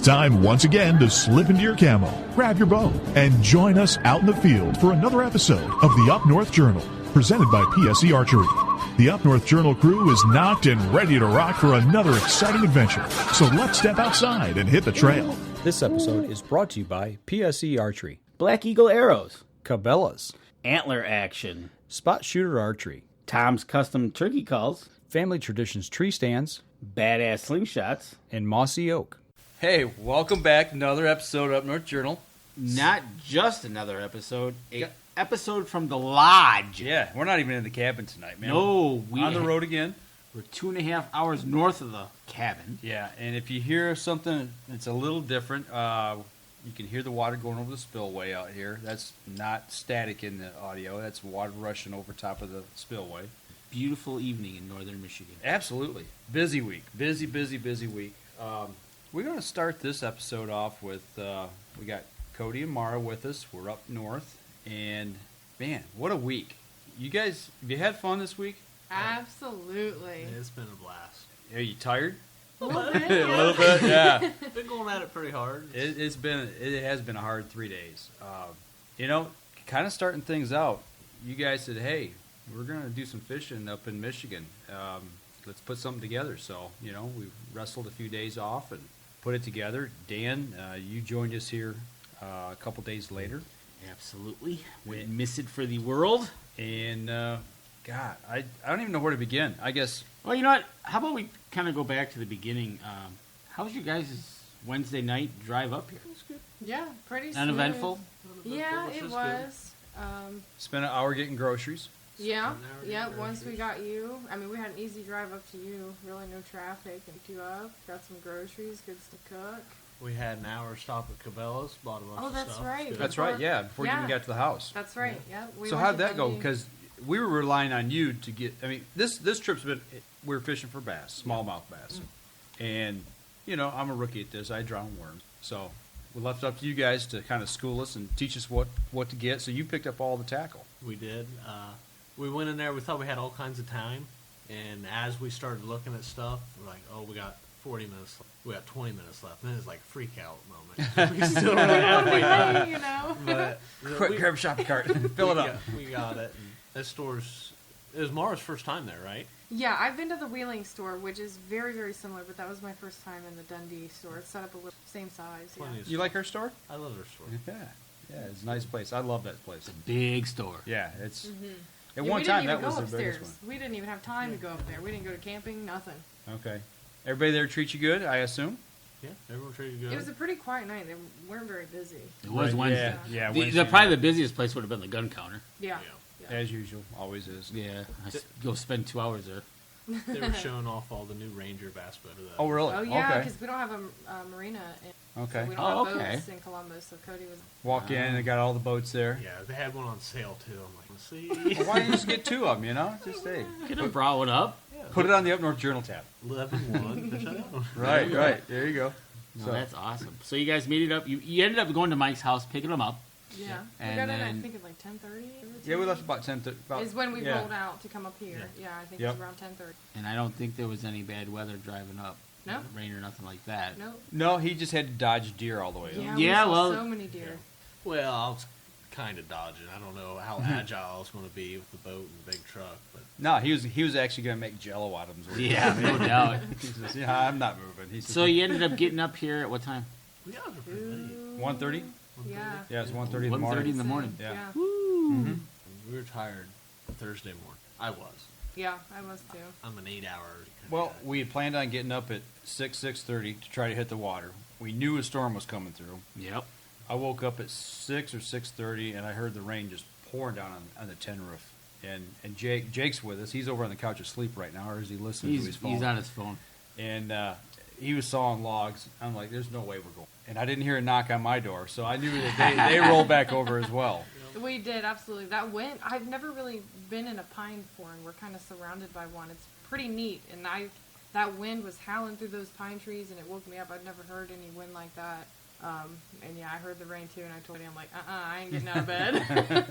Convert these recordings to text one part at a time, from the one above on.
time once again to slip into your camo, grab your bow, and join us out in the field for another episode of the Up North Journal, presented by PSE Archery. The Up North Journal crew is knocked and ready to rock for another exciting adventure. So let's step outside and hit the trail. This episode is brought to you by PSE Archery, Black Eagle Arrows, Cabela's, Antler Action, Spot Shooter Archery, Tom's Custom Turkey Calls, Family Traditions Tree Stands, Badass Slingshots, and Mossy Oak. Hey, welcome back to another episode of Up North Journal. Not just another episode, episode from the lodge. Yeah, we're not even in the cabin tonight, man. No, we're on the road again. We're 2.5 hours north of the cabin. Yeah, and if you hear something that's a little different, you can hear the water going over the spillway out here. That's not static in the audio. That's water rushing over top of the spillway. Beautiful evening in northern Michigan. Absolutely. Busy week. Busy week. We're going to start this episode off with, we got Cody and Mara with us. We're up north. And, man, what a week. You guys, have you had fun this week? Absolutely. It's been a blast. Are you tired? A little bit. A little bit, yeah. Been going at it pretty hard. It has been a hard 3 days. Kind of starting things out. You guys said, hey, we're going to do some fishing up in Michigan. Let's put something together. So, we wrestled a few days off and put it together. Dan, you joined us here a couple days later. Absolutely. Wouldn't miss it for the world. And, God, I don't even know where to begin. I guess. Well, you know what? How about we kind of go back to the beginning? How was your guys' Wednesday night drive up here? It was good. Yeah, pretty smooth. Uneventful? Yeah, it was. Spent an hour getting groceries. Yeah. Once we got you, we had an easy drive up to you. Really no traffic. And picked you up, got some groceries, good to cook. We had an hour stop at Cabela's, bought a bunch of stuff. Right. That's right, yeah, before you even got to the house. That's right, yeah. So how'd that go? Because we were relying on you to get, this trip's been, we're fishing for bass, smallmouth bass. And, I'm a rookie at this. I drown worms. So we left it up to you guys to kind of school us and teach us what to get. So you picked up all the tackle. We did. We went in there, we thought we had all kinds of time. And as we started looking at stuff, we're like, oh, we got 40 minutes left. We got 20 minutes left. And then it's like freak out moment. We still don't have halfway done. But Quick, grab a shopping cart and fill it up. We got it. And that store's, it was Mara's first time there, right? Yeah, I've been to the Wheeling store, which is very, very similar, but that was my first time in the Dundee store. It's set up a little same size. Yeah. You like her store? I love her store. Yeah, it's a nice place. I love that place. It's a big store. Yeah, it's... Mm-hmm. At one time, that was the biggest one. We didn't even have time to go up there. We didn't go to camping, nothing. Okay. Everybody there treat you good, I assume? Yeah, everyone treated you good. It was a pretty quiet night. They weren't very busy. It was Wednesday. Yeah, probably the busiest place would have been the gun counter. Yeah. As usual, always is. Yeah, go spend 2 hours there. They were showing off all the new Ranger bass boat. Oh, really? Oh, yeah, because we don't have a marina. Okay. We don't have boats in Columbus, so Cody was... Walk in and they got all the boats there. Yeah, they had one on sale, too. I'm like, let's see. Well, why don't you just get two of them, Just hey. Could have brought one up. Yeah, put it on the Up North Journal tab. 11-1. Right. There you go. No, that's awesome. So you guys meet it up. You ended up going to Mike's house, picking them up. Yeah. And we got in, then, I think, at like 10:30. Yeah, we left about 10:30. Is when we rolled out to come up here. Yeah, I think it was around 10:30. And I don't think there was any bad weather driving up. No. Rain or nothing like that. No, he just had to dodge deer all the way up. Yeah, well, so many deer. Well, I was kind of dodging. I don't know how agile I was going to be with the boat and the big truck. But no, he was actually going to make Jello out of them. Yeah, no doubt. He says, yeah, I'm not moving. So you ended up getting up here at what time? We got up pretty late. 1:30? Yeah. Yeah, it's 1:30 in the morning. 1:30 in the morning. Yeah. Woo. We were tired Thursday morning. I was. Yeah, I was too. I'm an 8-hour. Well, we had planned on getting up at 6:30 to try to hit the water. We knew a storm was coming through. Yep. I woke up at 6 or 6:30, and I heard the rain just pouring down on the tin roof. And Jake's with us. He's over on the couch asleep right now, or is he listening to his phone? He's on his phone. And he was sawing logs. I'm like, there's no way we're going. And I didn't hear a knock on my door, so I knew that they rolled back over as well. We did, absolutely. That wind, I've never really been in a pine forest, and we're kind of surrounded by one. It's pretty neat, and that wind was howling through those pine trees, and it woke me up. I'd never heard any wind like that. And yeah, I heard the rain too, and I told him, I'm like, I ain't getting out of bed.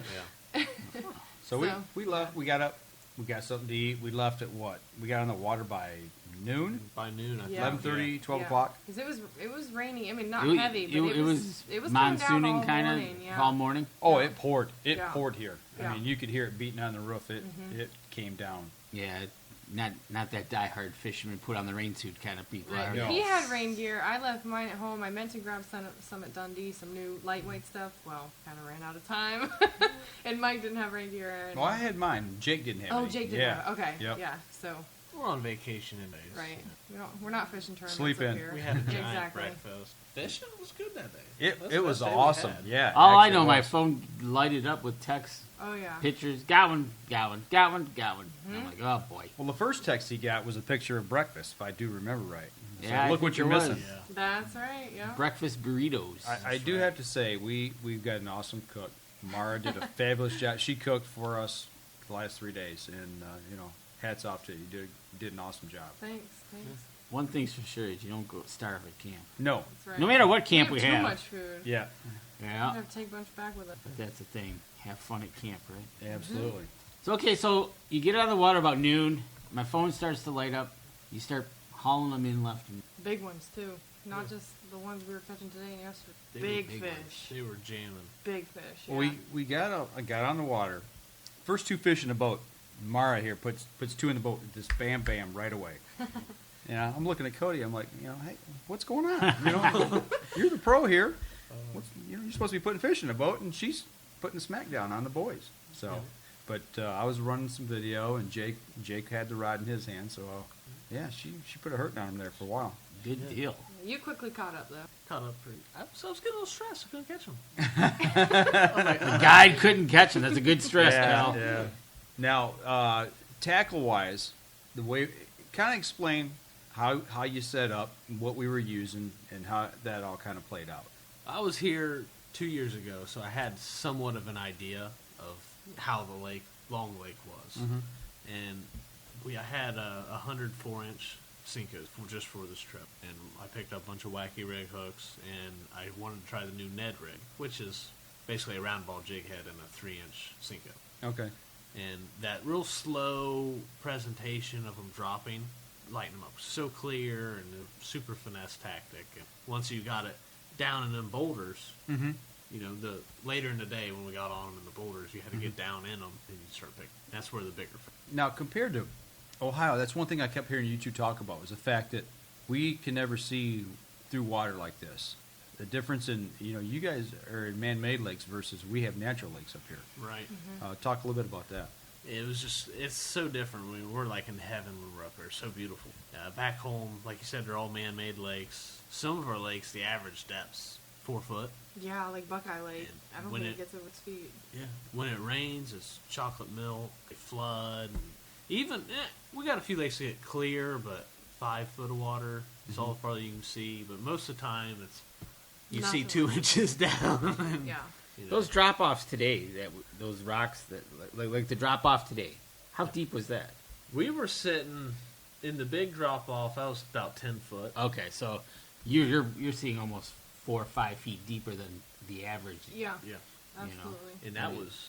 So we left, we got up, we got something to eat. We left at what? We got on the water by noon, By noon, I think. Yeah. 11:30, 12 Yeah. o'clock. 'Cause it was rainy. I mean, not It- heavy, but it was coming down monsooning all kind morning. of Yeah. all morning. Oh, Yeah. it poured. It Yeah. poured here. I Yeah. mean, you could hear it beating on the roof. It came down. Yeah, not that diehard fisherman put on the rain suit kind of people. Right. are No. they? He had rain gear. I left mine at home. I meant to grab some at Dundee, some new lightweight stuff. Well, kind of ran out of time. And Mike didn't have rain gear. And Well, I had mine. Jake didn't have oh, any. Jake did Yeah. have. Okay. Yep. Yeah. So We're on vacation anyways. right. We're not fishing tournaments Sleep up in. here. We had a giant exactly. breakfast. Fishing was good that day. That's It the was best day we awesome. had. Yeah. All I actually know, it my was. phone lighted up with texts, Oh yeah. pictures. Got one. And I'm like, oh boy. Well, the first text he got was a picture of breakfast, if I do remember right. So Yeah, I look think what you're it was. missing. Yeah. That's right. Yeah. Breakfast burritos. I do have to say, we've got an awesome cook. Mara did a fabulous job. She cooked for us the last 3 days, and hats off to you. You did an awesome job. Thanks. One thing's for sure is you don't go starve at camp. No. That's right. No matter what camp we have too have. much food. Yeah. You Yeah, have to take a bunch back with us. but that's the thing. Have fun at camp, right? Absolutely. So okay, so you get out of the water about noon. My phone starts to light up. You start hauling them in left and Big ones too, not just the ones we were catching today and yesterday. They were Big big fish. ones. They were jamming. Big fish. Yeah. Well, we got on the water. First 2 fish in the boat. Mara here puts 2 in the boat. Just bam, bam, right away. Yeah, I'm looking at Cody. I'm like, hey, what's going on? You're the pro here. You're supposed to be putting fish in the boat, and she's putting the smack down on the boys. So, but I was running some video, and Jake had the rod in his hand. So, yeah, she put a hurt on him there for a while. good deal. You quickly caught up though. Caught up pretty. So I was getting a little stressed. I couldn't catch them. The guide couldn't catch him. That's a good stress, pal. Yeah. Now, tackle wise, the way kind of explain how you set up, what we were using, and how that all kind of played out. I was here 2 years ago, so I had somewhat of an idea of how the Long Lake was, and I had a 104-inch Cinco just for this trip, and I picked up a bunch of wacky rig hooks, and I wanted to try the new Ned rig, which is basically a round ball jig head and a 3-inch Cinco. Okay. And that real slow presentation of them dropping, lighting them up so clear, and a super finesse tactic. And once you got it down in them boulders, the later in the day when we got on them in the boulders, you had to get down in them and you start picking. That's where the bigger fish. Now, compared to Ohio, that's one thing I kept hearing you two talk about, was the fact that we can never see through water like this. The difference in, you guys are in man-made lakes versus we have natural lakes up here. Right. Talk a little bit about that. It was just, it's so different. We're like in heaven when we're up there. So beautiful. Back home, like you said, they're all man-made lakes. Some of our lakes, the average depth's 4 foot. Yeah, like Buckeye Lake. And I don't when think it- it gets over its feet. Yeah. When it rains, it's chocolate milk, they flood. And even, we got a few lakes that get clear, but 5 foot of water is all farther you can see. But most of the time, you see Nothing. 2 inches down. Yeah. Those drop offs today, those rocks that like the drop off today. How deep was that? We were sitting in the big drop off. I was about 10 foot. Okay, so you're seeing almost 4 or 5 feet deeper than the average. Yeah. Yeah. Absolutely. And that was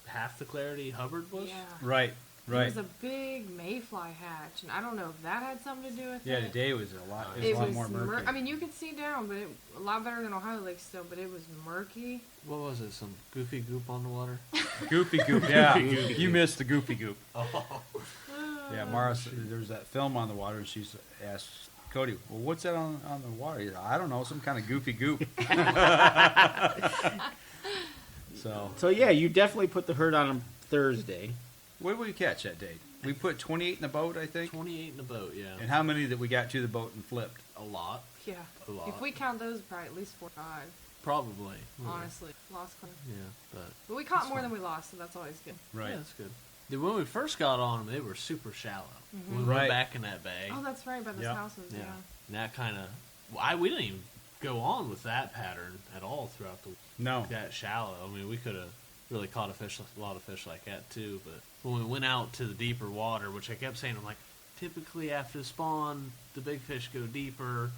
half the clarity Hubbard was. Yeah. Right, right. It was a big mayfly hatch, and I don't know if that had something to do with Yeah, it. today was a lot. It was It a lot was more murky. I mean, you could see down, but a lot better than Ohio Lake still. But it was murky. What was it? Some goofy goop on the water? Goofy goop. Yeah, you missed the goofy goop. Oh. Yeah, Mara, there was that film on the water, and she's asked Cody, "Well, what's that on the water?" He's like, "I don't know, some kind of goofy goop." So yeah, you definitely put the hurt on them Thursday. What did we catch that day? We put 28 in the boat, I think. 28 in the boat, yeah. And how many that we got to the boat and flipped? A lot. Yeah. A lot. If we count those, probably at least 4 or 5. Probably. Honestly, lost clean. Yeah, But we caught more than we lost, so that's always good. but yeah, that's good. When we first got on them, they were super shallow. When we Right. went back in that bay, Oh, that's right, by those Yep. houses. Yeah. and that kind of, we didn't even go on with that pattern at all throughout No. that shallow. I mean, we could have really caught a lot of fish like that too. But when we went out to the deeper water, which I kept saying, I'm like, typically after spawn, the big fish go deeper,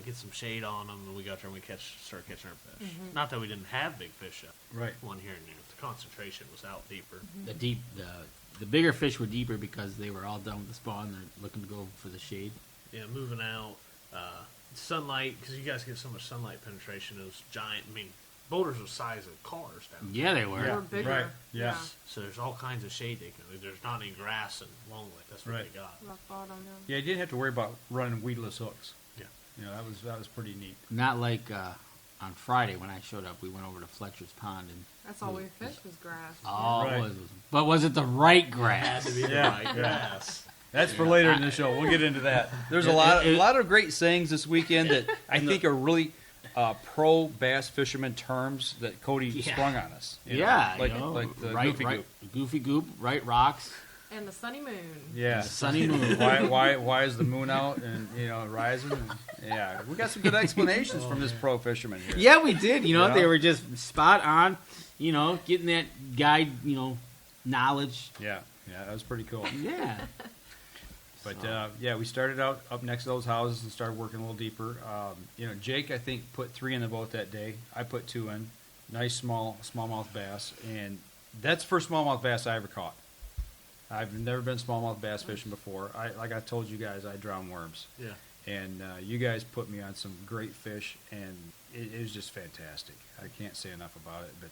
get some shade on them, and we got there and we start catching our fish. Not that we didn't have big fish yet. Right. One here and there. The concentration was out deeper. The The bigger fish were deeper because they were all done with the spawn. They're looking to go for the shade. Yeah, moving out. Sunlight, because you guys get so much sunlight penetration. Those giant, boulders the size of cars down there. Yeah, they were. They were bigger. Right. Yeah. So there's all kinds of shade they can. There's not any grass and longleaf. That's what Right. they got. Rock bottom. Yeah, you didn't have to worry about running weedless hooks. Yeah. You know, that was pretty neat. Not like on Friday when I showed up. We went over to Fletcher's pond and That's all we fished was grass. all Right. it was. But was it the right Had grass? to be the Yeah, right yeah. grass. That's for later in the show. We'll get into that. There's a lot of great sayings this weekend that I think are really pro bass fisherman terms that Cody Yeah. sprung on us. You know, Yeah, like you know, like the right, goofy right, goop. goofy goop, right rocks, And the sunny moon. Yeah. sunny moon. Why is the moon out and rising? And, yeah, we got some good explanations from this pro fisherman here. Yeah, we did. You know, Yeah. they were just spot on. You know, getting that guide. You know, knowledge. Yeah, that was pretty cool. Yeah. But we started out up next to those houses and started working a little deeper. Jake, I think, put 3 in the boat that day. I put 2 in. Nice smallmouth bass, and that's the first smallmouth bass I ever caught. I've never been smallmouth bass fishing before. Like I told you guys, I drown worms. Yeah. And you guys put me on some great fish, and it was just fantastic. I can't say enough about it. But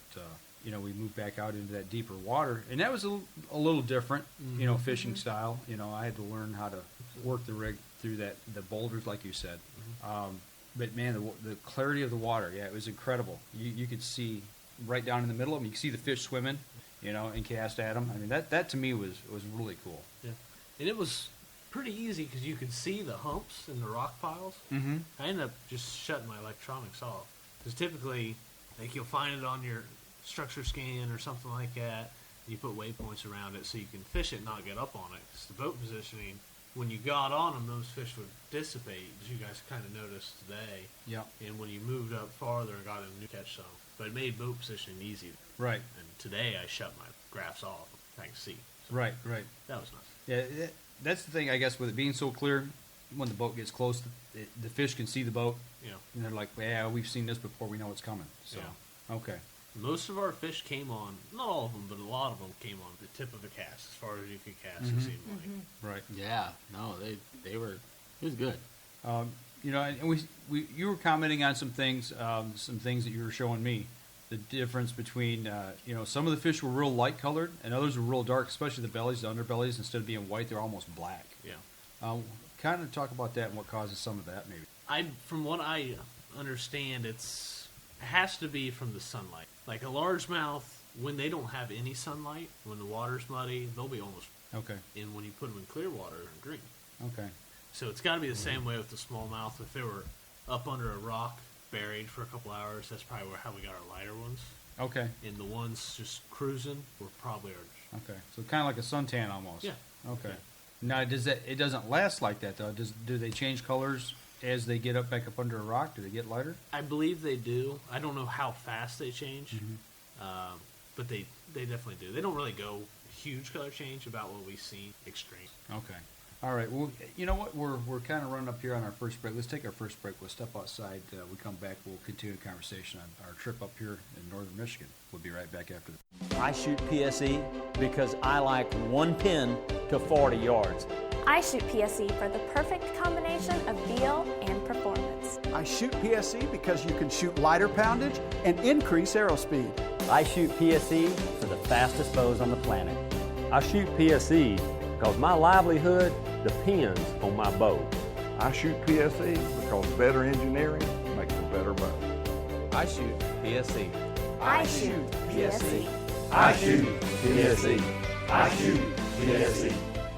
we moved back out into that deeper water, and that was a little different, fishing style. I had to learn how to work the rig through the boulders, like you said. But man, the clarity of the water, it was incredible. You could see right down in the middle of them. You could see the fish swimming, and cast at them. I mean, that to me was really cool. Yeah. And it was pretty easy because you could see the humps in the rock piles. Mm-hmm. I ended up just shutting my electronics off because typically, like, you'll find it on your structure scan or something like that. You put waypoints around it so you can fish it and not get up on it. Because the boat positioning, when you got on them, those fish would dissipate, as you guys kind of noticed today. Yeah. And when you moved up farther and got in new catch some, but it made boat positioning easy. Right. And today I shut my graphs off. Thanks, see. So Right. that was nice. Yeah, that's the thing, I guess, with it being so clear. When the boat gets close, the fish can see the boat, Yeah. and they're like, "Yeah, we've seen this before. We know what's coming." So, Yeah. okay, Most of our fish came on, not all of them, but a lot of them came on the tip of the cast, as far as you could cast, it seemed like. right. Yeah. No, they were. It was good. And you were commenting on some things that you were showing me. The difference between, some of the fish were real light colored, and others were real dark, especially the bellies, the underbellies. Instead of being white, they're almost black. Yeah. Kind of talk about that and what causes some of that, maybe. From what I understand, it has to be from the sunlight. Like a largemouth, when they don't have any sunlight, when the water's muddy, they'll be almost. Okay. And when you put them in clear water, they're green. Okay. So it's got to be the same way with the smallmouth. If they were up under a rock, buried for a couple hours, that's probably how we got our lighter ones. Okay. And the ones just cruising were probably ours. Okay. So kind of like a suntan almost. Yeah. Okay. Now, it doesn't last like that though. Do they change colors as they get back up under a rock? Do they get lighter? I believe they do. I don't know how fast they change, but they definitely do. They don't really go huge color change about what we've seen extreme. Okay. All right. Well, you know what? We're kind of running up here on our first break. Let's take our first break. We'll step outside. We come back. We'll continue the conversation on our trip up here in northern Michigan. We'll be right back after this. I shoot PSE because I like one pin to 40 yards. I shoot PSE for the perfect combination of feel and performance. I shoot PSE because you can shoot lighter poundage and increase arrow speed. I shoot PSE for the fastest bows on the planet. I shoot PSE because my livelihood depends on my bow. I shoot PSE because better engineering makes a better bow. I shoot PSE. I shoot PSE. I shoot PSE. I shoot PSE.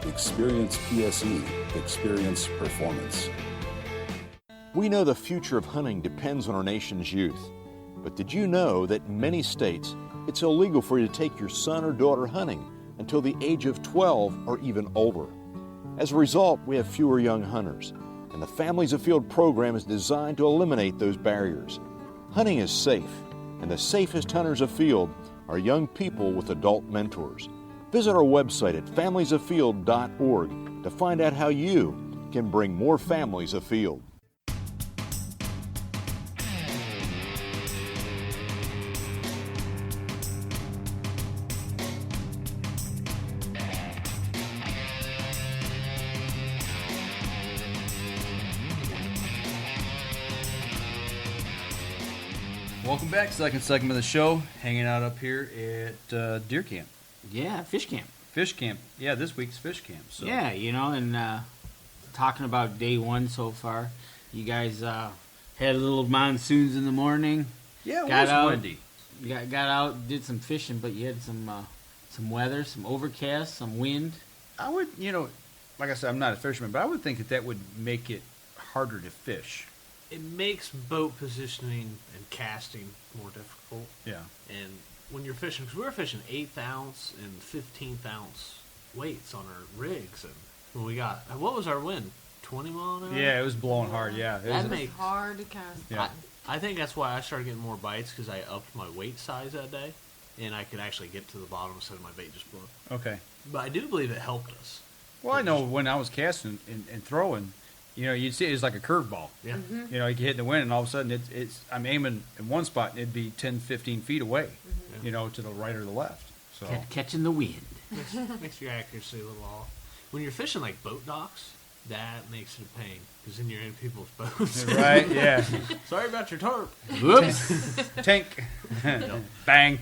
Experience PSE. Experience performance. We know the future of hunting depends on our nation's youth. But did you know that in many states, it's illegal for you to take your son or daughter hunting until the age of 12 or even older? As a result, we have fewer young hunters, and the Families Afield program is designed to eliminate those barriers. Hunting is safe, and the safest hunters afield are young people with adult mentors. Visit our website at familiesafield.org to find out how you can bring more families afield. Welcome back. Second segment of the show. Hanging out up here at deer camp. Yeah, fish camp. Fish camp. Yeah, this week's fish camp. So. Yeah, and talking about day one so far, you guys had little monsoons in the morning. Yeah, it got was out, windy. Got out, did some fishing, but you had some weather, some overcast, some wind. I would, like I said, I'm not a fisherman, but I would think that would make it harder to fish. It makes boat positioning and casting more difficult. Yeah. And when you're fishing, because we were fishing 8th ounce and 15th ounce weights on our rigs, and when we got, what was our wind? 20 mile an hour? Yeah, it was blowing hard. Yeah, That makes hard to cast. Yeah. I think that's why I started getting more bites, because I upped my weight size that day, and I could actually get to the bottom instead of my bait just blowing. Okay. But I do believe it helped us. Well, I know when I was casting and throwing, you'd see it was like a curveball. Yeah. Mm-hmm. You get hit in the wind, and all of a sudden I'm aiming in one spot, and it'd be 10, 15 feet away, to the right or the left. So Catching the wind. Makes your accuracy a little off. When you're fishing like boat docks, that makes it a pain, because then you're in people's boats. Right, yeah. Sorry about your tarp. Whoops. Tank. Bang.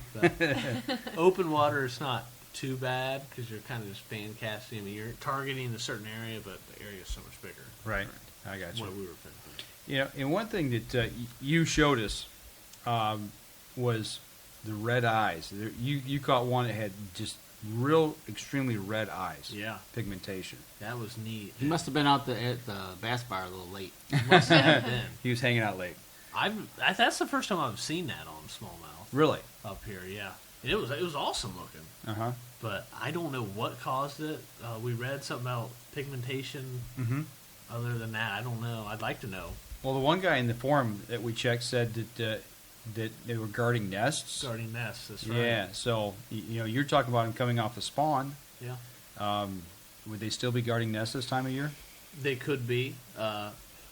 Open water is not too bad, because you're kind of just fan casting. I mean, you're targeting a certain area, but the area is so much bigger. Right. I got you. What we were fishing. And one thing that you showed us was the red eyes. You caught one that had just real extremely red eyes. Yeah. Pigmentation. That was neat. He must have been out at the bass bar a little late. Must have been. He was hanging out late. That's the first time I've seen that on smallmouth. Really? Up here, yeah. And it was awesome looking. Uh-huh. But I don't know what caused it. We read something about pigmentation. Mm-hmm. Other than that, I don't know. I'd like to know. Well, the one guy in the forum that we checked said that they were guarding nests. Guarding nests, that's right. Yeah, so you're talking about them coming off the spawn. Yeah. Would they still be guarding nests this time of year? They could be.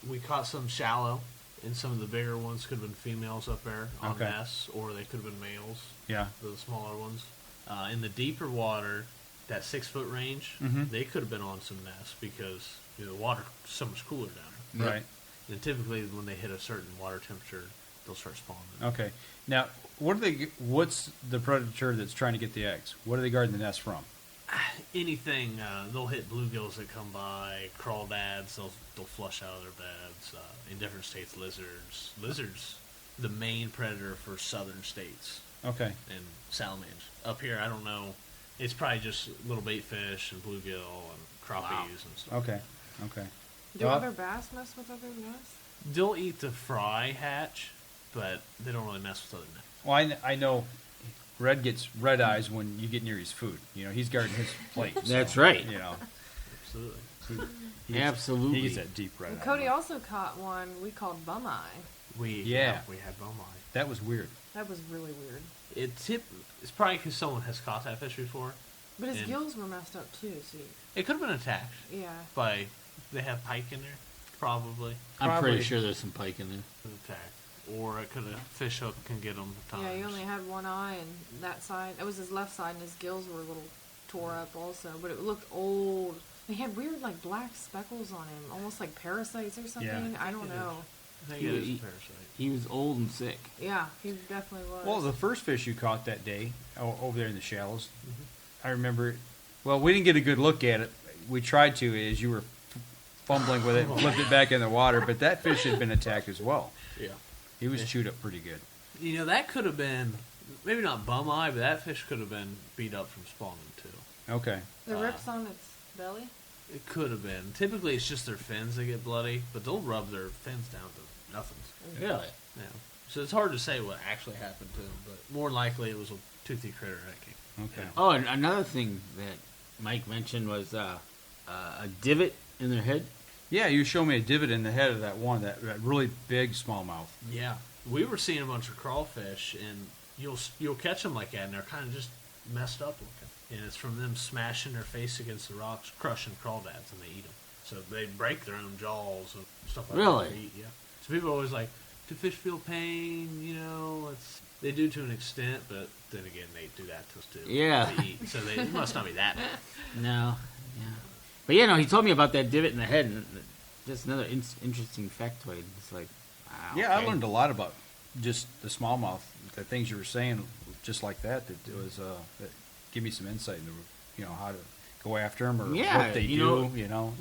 We caught some shallow, and some of the bigger ones could have been females up there on nests, or they could have been males. Yeah. The smaller ones. In the deeper water, that 6-foot range, they could have been on some nests, because the water is so much cooler down there. Right. And typically, when they hit a certain water temperature, they'll start spawning. Okay. Now, what's the predator that's trying to get the eggs? What are they guarding the nest from? Anything. They'll hit bluegills that come by, crawdads. They'll flush out of their beds. In different states, lizards. Lizards, the main predator for southern states. Okay. And salamanders. Up here, I don't know. It's probably just little bait fish and bluegill and crappies and stuff. Okay. Okay. Do other bass mess with other nests? They'll eat the fry hatch, but they don't really mess with other nests. Well, I know Red gets red eyes when you get near his food. He's guarding his plate. That's right. Absolutely. Absolutely. He's that deep red eye. Cody also caught one we called bum eye. We had bum eye. That was weird. That was really weird. It's probably because someone has caught that fish before. But his gills were messed up too, see. It could have been attacked. Yeah. They have pike in there, probably. I'm pretty sure there's some pike in there. Attacked. Or it could have, fish hook can get them at times. Yeah, he only had one eye, and that side, it was his left side, and his gills were a little tore up also. But it looked old. He had weird, black speckles on him, almost like parasites or something. Yeah. I don't know. I think it is a parasite. He was old and sick. Yeah, he definitely was. Well, the first fish you caught that day over there in the shallows, I remember. Well, we didn't get a good look at it. We tried to as you were fumbling with it, flipped it back in the water. But that fish had been attacked as well. Yeah, he was chewed up pretty good. That could have been maybe not bum eye, but that fish could have been beat up from spawning too. Okay. The rips on its belly. It could have been. Typically, it's just their fins that get bloody, but they'll rub their fins down to nothing. Really? Yeah. So it's hard to say what actually happened to them, but more likely it was a toothy critter that came. Okay. Oh, and another thing that Mike mentioned was a divot in their head. Yeah, you showed me a divot in the head of that one, that really big smallmouth. Yeah, we were seeing a bunch of crawfish, and you'll catch them like that, and they're kind of just messed up looking. And it's from them smashing their face against the rocks, crushing crawdads, and they eat them. So they break their own jaws and stuff like really? that. Really? Yeah. So people are always like, do fish feel pain? They do to an extent, but then again, they do that to us too. Yeah. They eat, so it must not be that bad. No. Yeah. But he told me about that divot in the head, and just another interesting factoid. It's like, wow. Yeah, I learned a lot about just the smallmouth, the things you were saying, just like that it was that give me some insight into how to go after them or what they do.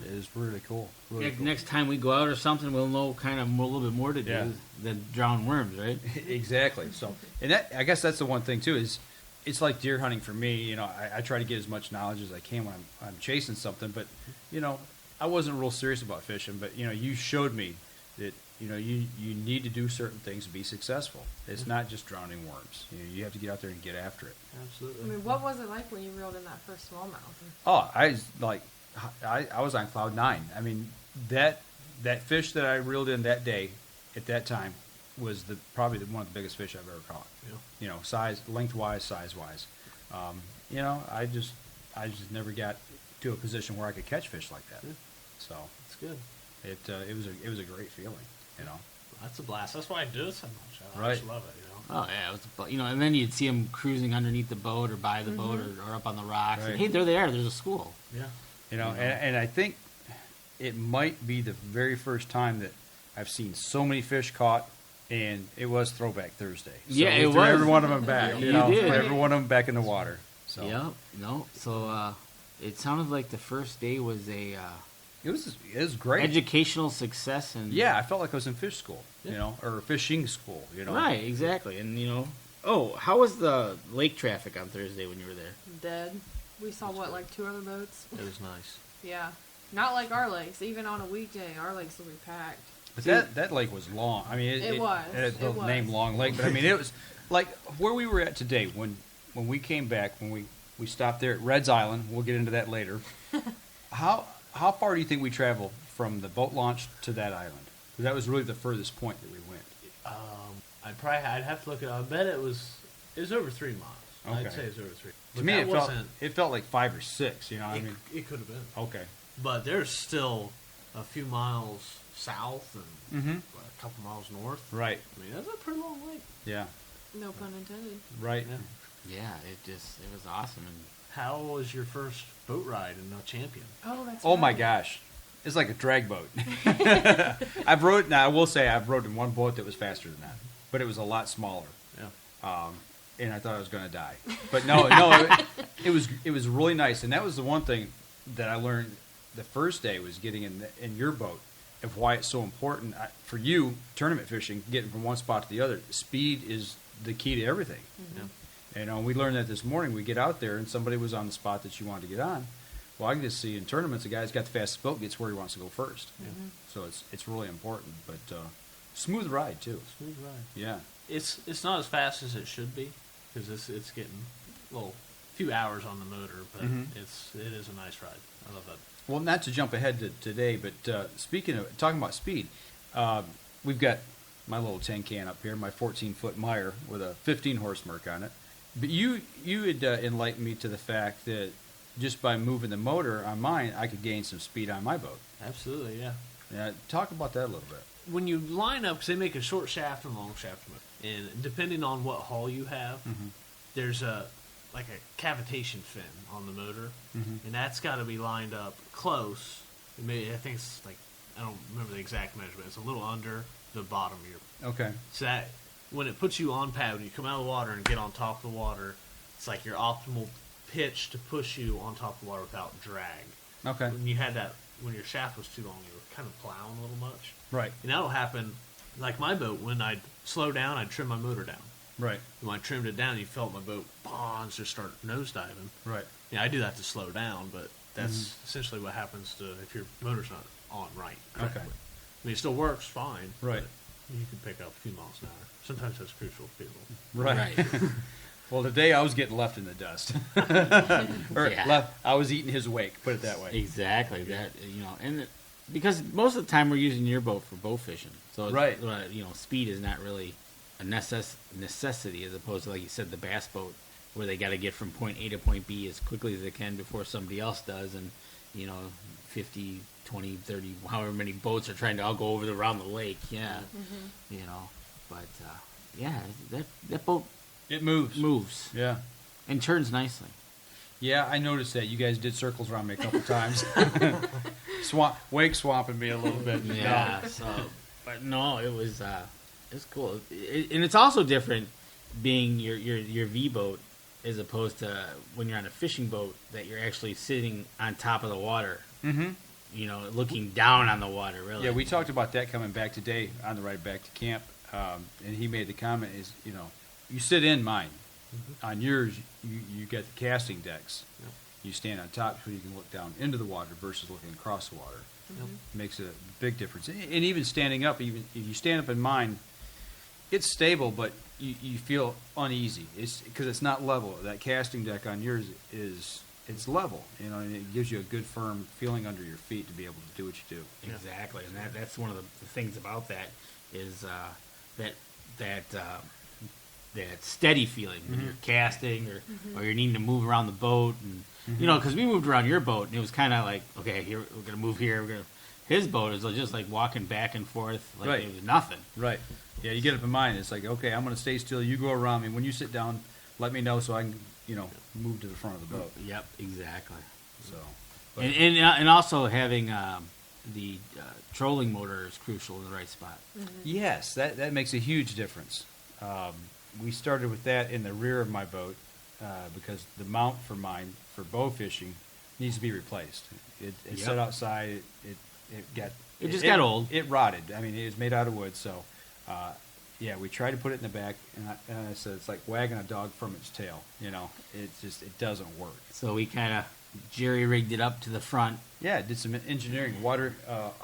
Is really cool. Really cool. Next time we go out or something, we'll know kind of a little bit more to do than drown worms, right? Exactly. So, and I guess that's the one thing too is it's like deer hunting for me. I try to get as much knowledge as I can when I'm chasing something, but I wasn't real serious about fishing. But you showed me that you need to do certain things to be successful. It's not just drowning worms. You have to get out there and get after it. Absolutely. I mean, what was it like when you reeled in that first smallmouth? Oh, I was on cloud 9. I mean, that fish that I reeled in that day, at that time, was probably one of the biggest fish I've ever caught. Yeah. Size, lengthwise, size-wise. I just never got to a position where I could catch fish like that. Yeah. So it's good. It was a great feeling. That's a blast. That's why I do it so much. I just love it. Oh yeah, it was, and then you'd see them cruising underneath the boat or by the boat or up on the rocks. Right. And, hey, there they are. There's a school. Yeah. And I think it might be the very first time that I've seen so many fish caught, and it was Throwback Thursday. So yeah, it was. Every one of them back. You did. Put every one of them back in the water. So. Yeah. No. So it sounded like the first day was It was great. Educational success. And I felt like I was in fish school, or fishing school, Right, exactly. And, how was the lake traffic on Thursday when you were there? Dead. We saw, like 2 other boats? It was nice. Yeah. Not like our lakes. Even on a weekday, our lakes will be packed. But that lake was long. I mean, it was. It had the name Long Lake, but I mean, it was like where we were at today when we came back, when we stopped there at Red's Island. We'll get into that later. How far do you think we traveled from the boat launch to that island? Because that was really the furthest point that we went. I'd have to look at it. I bet it was over 3 miles. Okay. I'd say it was over 3. To me, it felt like 5 or 6. I mean, it could have been. Okay. But there's still a few miles south and a couple miles north. Right. I mean, that's a pretty long lake. Yeah. No pun intended. Right. Yeah, it was awesome. And how was your first boat ride in a Champion? Oh, that's Oh my gosh. It's like a drag boat. I've rode in one boat that was faster than that, but it was a lot smaller. Yeah. And I thought I was going to die. But no, it was really nice. And that was the one thing that I learned the first day was getting in your boat of why it's so important for you, tournament fishing, getting from one spot to the other. Speed is the key to everything. Mm-hmm. And we learned that this morning. We get out there and somebody was on the spot that you wanted to get on. Well, I can just see in tournaments the guy's got the fastest boat gets where he wants to go first. Mm-hmm. So it's really important. But smooth ride too. Smooth ride. Yeah. It's not as fast as it should be because it's getting a few hours on the motor, but it is a nice ride. I love that. Well, not to jump ahead to today, but talking about speed, we've got my little tin can up here, my 14-foot Meyer with a 15-horse Merc on it. But you had enlightened me to the fact that just by moving the motor on mine, I could gain some speed on my boat. Absolutely, yeah. Yeah, talk about that a little bit. When you line up, because they make a short shaft and long shaft motor, and depending on what hull you have, there's a cavitation fin on the motor, and that's got to be lined up close. I think it's I don't remember the exact measurement. It's a little under the bottom of your. Okay. So that when it puts you on pad, when you come out of the water and get on top of the water, it's like your optimal pitch to push you on top of the water without drag. Okay. When your shaft was too long, you were kind of plowing a little much. Right. And that'll happen, like my boat, when I'd slow down, I'd trim my motor down. Right. And when I trimmed it down, you felt my boat bonds just start nosediving. Right. Yeah, I do that to slow down, but that's essentially what happens if your motor's not on right. Correctly. Okay. I mean, it still works fine. Right. You can pick up a few miles an hour. Sometimes that's crucial for people. Right. Well, today I was getting left in the dust. I was eating his wake, put it that way. Exactly. That, and because most of the time we're using your boat for bow fishing. So, right. Speed is not really a necessity as opposed to, like you said, the bass boat where they got to get from point A to point B as quickly as they can before somebody else does. And, 50, 20, 30, however many boats are trying to all go around the lake. Yeah. But, that boat. It moves. Yeah. And turns nicely. Yeah, I noticed that. You guys did circles around me a couple times. Wake swamping me a little bit. Yeah. But no, it was It's cool, and it's also different being your V boat as opposed to when you're on a fishing boat that you're actually sitting on top of the water. Mm-hmm. You know, looking down on the water. Really. Yeah, we talked about that coming back today on the ride back to camp, and he made the comment: is you sit in mine. Mm-hmm. On yours, you get the casting decks. Yep. You stand on top so you can look down into the water versus looking across the water. Mm-hmm. It makes a big difference. And even standing up, even if you stand up in mine, it's stable, but you feel uneasy. It's because it's not level. That casting deck on yours it's level, and it gives you a good firm feeling under your feet to be able to do what you do. Exactly, and that's one of the things about that is that steady feeling when you're casting or you're needing to move around the boat, and because we moved around your boat and it was kind of like, okay, here we're gonna move here. His boat is just like walking back and forth like it was nothing. Right. Yeah, you get up in mine. It's like, okay, I'm gonna stay still. You go around me. When you sit down, let me know so I can move to the front of the boat. Yep, exactly. So, and also having the trolling motor is crucial in the right spot. Mm-hmm. Yes, that makes a huge difference. We started with that in the rear of my boat because the mount for mine for bow fishing needs to be replaced. It set outside. It just got old. It rotted. I mean, it was made out of wood. So, we tried to put it in the back, and I said it's like wagging a dog from its tail. It doesn't work. So we kind of jerry rigged it up to the front. Yeah, did some engineering,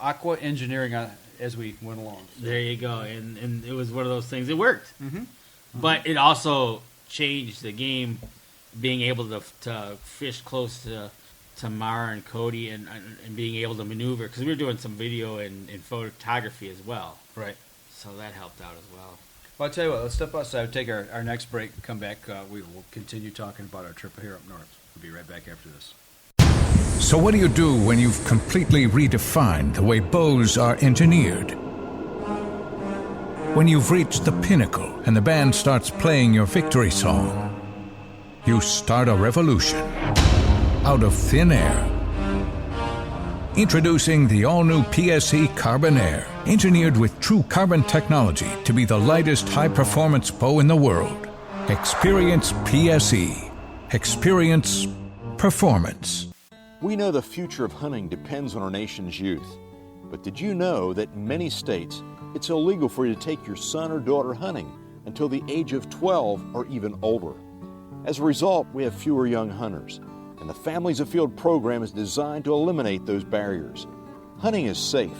aqua engineering as we went along. So. There you go, and it was one of those things. It worked. Mm-hmm. But it also changed the game, being able to fish close to Mara and Cody and being able to maneuver, because we were doing some video and photography as well. Right. So that helped out as well. Well, I'll tell you what, let's step outside, take our next break, come back. We will continue talking about our trip here up north. We'll be right back after this. So what do you do when you've completely redefined the way bows are engineered? When you've reached the pinnacle and the band starts playing your victory song, you start a revolution out of thin air. Introducing the all-new PSE Carbon Air, engineered with true carbon technology to be the lightest high-performance bow in the world. Experience PSE. Experience performance. We know the future of hunting depends on our nation's youth. But did you know that in many states, it's illegal for you to take your son or daughter hunting until the age of 12 or even older? As a result, we have fewer young hunters, and the Families Afield program is designed to eliminate those barriers. Hunting is safe,